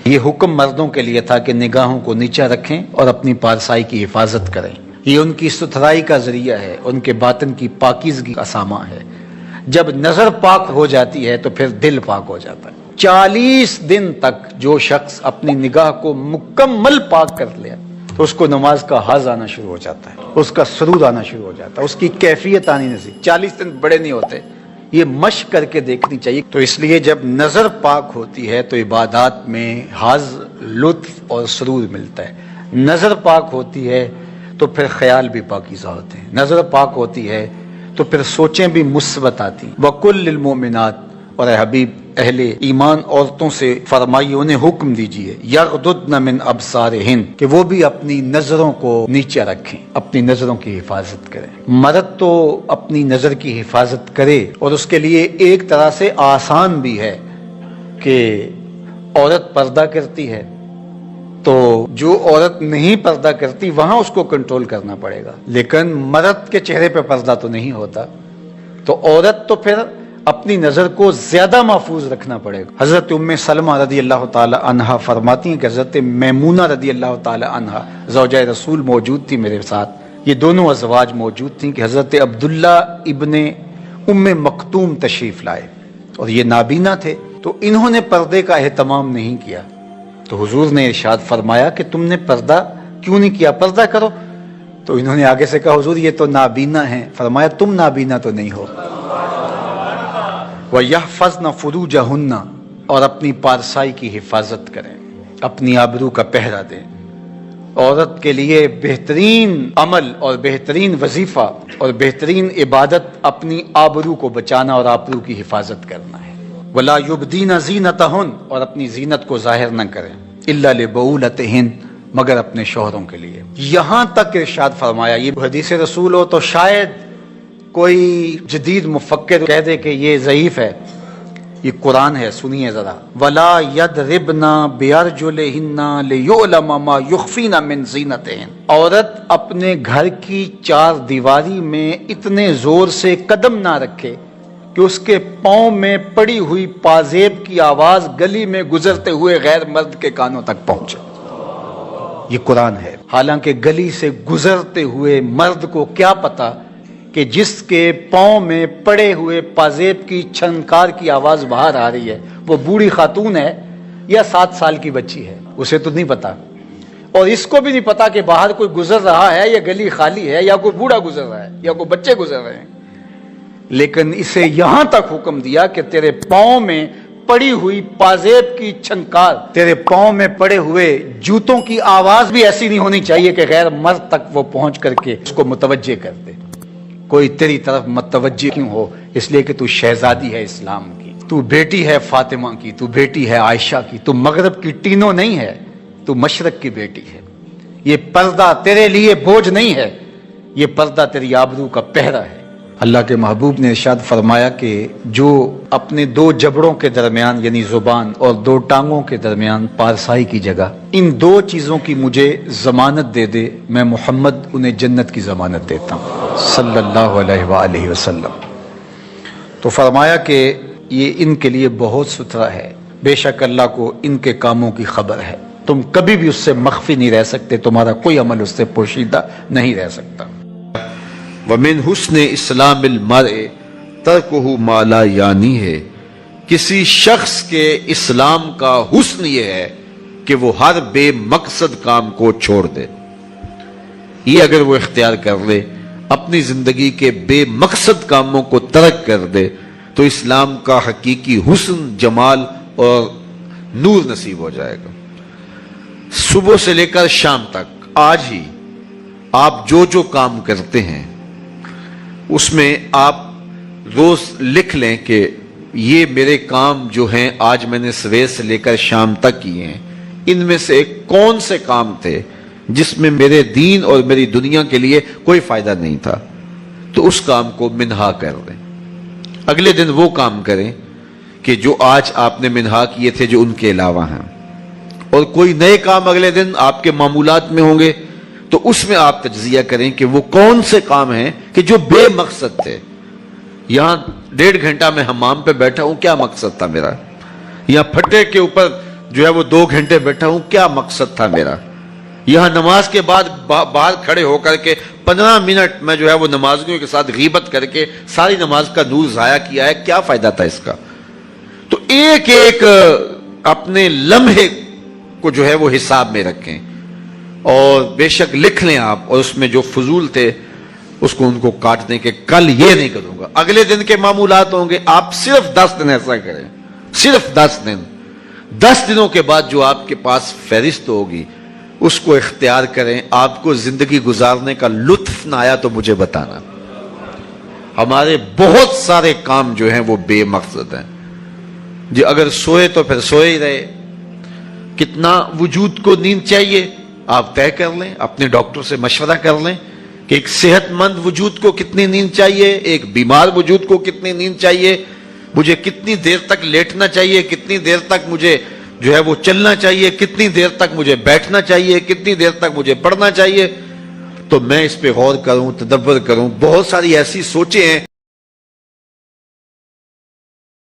یہ حکم مردوں کے لیے تھا کہ نگاہوں کو نیچا رکھیں اور اپنی پارسائی کی حفاظت کریں. یہ ان کی ستھرائی کا ذریعہ ہے، ان کے باطن کی پاکیزگی کا سامان ہے. جب نظر پاک ہو جاتی ہے تو پھر دل پاک ہو جاتا ہے. 40 دن تک جو شخص اپنی نگاہ کو مکمل پاک کر لے تو اس کو نماز کا حظ آنا شروع ہو جاتا ہے، اس کا سرور آنا شروع ہو جاتا ہے، اس کی کیفیت آنی نہیں. 40 دن بڑے نہیں ہوتے، یہ مشق کر کے دیکھنی چاہیے. تو اس لیے جب نظر پاک ہوتی ہے تو عبادات میں حظ، لطف اور سرور ملتا ہے. نظر پاک ہوتی ہے تو پھر خیال بھی پاکیزہ ہوتے ہیں. نظر پاک ہوتی ہے تو پھر سوچیں بھی مثبت آتی ہیں. وَقُلْ لِلْمُؤْمِنَاتِ، اور اے حبیب اہل ایمان عورتوں سے فرمائیے، انہیں حکم دیجئے، یغضضن من ابصارہن، کہ وہ بھی اپنی نظروں کو نیچے رکھیں، اپنی نظروں کی حفاظت کریں. مرد تو اپنی نظر کی حفاظت کرے، اور اس کے لیے ایک طرح سے آسان بھی ہے کہ عورت پردہ کرتی ہے تو جو عورت نہیں پردہ کرتی وہاں اس کو کنٹرول کرنا پڑے گا، لیکن مرد کے چہرے پہ پردہ تو نہیں ہوتا، تو عورت تو پھر اپنی نظر کو زیادہ محفوظ رکھنا پڑے گا. حضرت ام سلمہ رضی اللہ تعالی عنہا فرماتی ہیں کہ حضرت میمونہ رضی اللہ تعالی عنہا زوجہ رسول موجود تھی میرے ساتھ، یہ دونوں ازواج موجود تھیں کہ حضرت عبداللہ ابن ام مکتوم تشریف لائے اور یہ نابینا تھے، تو انہوں نے پردے کا اہتمام نہیں کیا. تو حضور نے ارشاد فرمایا کہ تم نے پردہ کیوں نہیں کیا، پردہ کرو. تو انہوں نے آگے سے کہا حضور یہ تو نابینا ہیں. فرمایا تم نابینا تو نہیں ہو. وَيَحْفَظْنَ فُرُوجَهُنَّ، اور اپنی پارسائی کی حفاظت کریں، اپنی آبرو کا پہرا دیں. عورت کے لیے بہترین عمل اور بہترین وظیفہ اور بہترین عبادت اپنی آبرو کو بچانا اور آبرو کی حفاظت کرنا ہے. وَلَا يُبْدِينَ زِينَتَهُنَّ، اور اپنی زینت کو ظاہر نہ کریں، إِلَّا لِبُعُولَتِهِنَّ، مگر اپنے شوہروں کے لیے. یہاں تک ارشاد فرمایا. یہ حدیث رسول ہو تو شاید کوئی جدید مفکر کہہ دے کہ یہ ضعیف ہے، یہ قرآن ہے. سنیے ذرا. وَلَا يَضْرِبْنَ بِأَرْجُلِهِنَّ لِيُعْلَمَ مَا يُخْفِينَ مِنْ زِينَتِهِنَّ، عورت اپنے گھر کی 4 دیواری میں اتنے زور سے قدم نہ رکھے کہ اس کے پاؤں میں پڑی ہوئی پازیب کی آواز گلی میں گزرتے ہوئے غیر مرد کے کانوں تک پہنچے. یہ قرآن ہے. حالانکہ گلی سے گزرتے ہوئے مرد کو کیا پتا کہ جس کے پاؤں میں پڑے ہوئے پازیب کی چھنکار کی آواز باہر آ رہی ہے وہ بوڑھی خاتون ہے یا 7 سال کی بچی ہے، اسے تو نہیں پتا. اور اس کو بھی نہیں پتا کہ باہر کوئی گزر رہا ہے یا گلی خالی ہے یا کوئی بوڑھا گزر رہا ہے یا کوئی بچے گزر رہے ہیں. لیکن اسے یہاں تک حکم دیا کہ تیرے پاؤں میں پڑی ہوئی پازیب کی چھنکار، تیرے پاؤں میں پڑے ہوئے جوتوں کی آواز بھی ایسی نہیں ہونی چاہیے کہ غیر مرد تک وہ پہنچ کر کے اس کو متوجہ کر دے. کوئی تیری طرف متوجہ کیوں ہو؟ اس لیے کہ تو شہزادی ہے اسلام کی، تو بیٹی ہے فاطمہ کی، تو بیٹی ہے عائشہ کی، تو مغرب کی ٹینوں نہیں ہے، تو مشرق کی بیٹی ہے. یہ پردہ تیرے لیے بوجھ نہیں ہے، یہ پردہ تیری آبرو کا پہرا ہے. اللہ کے محبوب نے ارشاد فرمایا کہ جو اپنے 2 جبڑوں کے درمیان یعنی زبان اور 2 ٹانگوں کے درمیان پارسائی کی جگہ ان 2 چیزوں کی مجھے ضمانت دے دے، میں محمد انہیں جنت کی ضمانت دیتا ہوں صلی اللہ علیہ وآلہ وسلم. تو فرمایا کہ یہ ان کے لیے بہت ستھرا ہے، بے شک اللہ کو ان کے کاموں کی خبر ہے. تم کبھی بھی اس سے مخفی نہیں رہ سکتے، تمہارا کوئی عمل اس سے پوشیدہ نہیں رہ سکتا. وَمِنْ حُسْنِ اسلام المرء ترکہ ما لا یعنی ہے، کسی شخص کے اسلام کا حسن یہ ہے کہ وہ ہر بے مقصد کام کو چھوڑ دے. یہ اگر وہ اختیار کر لے، اپنی زندگی کے بے مقصد کاموں کو ترک کر دے، تو اسلام کا حقیقی حسن، جمال اور نور نصیب ہو جائے گا. صبح سے لے کر شام تک آج ہی آپ جو کام کرتے ہیں اس میں آپ روز لکھ لیں کہ یہ میرے کام جو ہیں آج میں نے صبح سے لے کر شام تک کیے ہیں، ان میں سے کون سے کام تھے جس میں میرے دین اور میری دنیا کے لیے کوئی فائدہ نہیں تھا، تو اس کام کو منہا کر دیں. اگلے دن وہ کام کریں کہ جو آج آپ نے منہا کیے تھے جو ان کے علاوہ ہیں، اور کوئی نئے کام اگلے دن آپ کے معمولات میں ہوں گے تو اس میں آپ تجزیہ کریں کہ وہ کون سے کام ہیں کہ جو بے مقصد تھے. یہاں 1.5 گھنٹہ میں حمام پہ بیٹھا ہوں، کیا مقصد تھا میرا؟ یہاں پھٹے کے اوپر جو ہے وہ 2 گھنٹے بیٹھا ہوں، کیا مقصد تھا میرا؟ یہاں نماز کے بعد باہر کھڑے ہو کر کے 15 منٹ میں جو ہے وہ نمازیوں کے ساتھ غیبت کر کے ساری نماز کا نور ضائع کیا ہے، کیا فائدہ تھا اس کا؟ تو ایک ایک اپنے لمحے کو جو ہے وہ حساب میں رکھیں، اور بے شک لکھ لیں آپ، اور اس میں جو فضول تھے اس کو ان کو کاٹ دیں کہ کل یہ نہیں کروں گا۔ اگلے دن کے معمولات ہوں گے، آپ صرف 10 دن ایسا کریں، صرف 10 دن۔ 10 دنوں کے بعد جو آپ کے پاس فہرست ہوگی اس کو اختیار کریں۔ آپ کو زندگی گزارنے کا لطف نہ آیا تو مجھے بتانا۔ ہمارے بہت سارے کام جو ہیں وہ بے مقصد ہیں جی، اگر سوئے تو پھر سوئے ہی رہے۔ کتنا وجود کو نیند چاہیے آپ طے کر لیں، اپنے ڈاکٹر سے مشورہ کر لیں کہ ایک صحت مند وجود کو کتنی نیند چاہیے، ایک بیمار وجود کو کتنی نیند چاہیے، مجھے کتنی دیر تک لیٹنا چاہیے، کتنی دیر تک مجھے جو ہے وہ چلنا چاہیے، کتنی دیر تک مجھے بیٹھنا چاہیے، کتنی دیر تک مجھے پڑھنا چاہیے۔ تو میں اس پہ غور کروں، تدبر کروں۔ بہت ساری ایسی سوچیں ہیں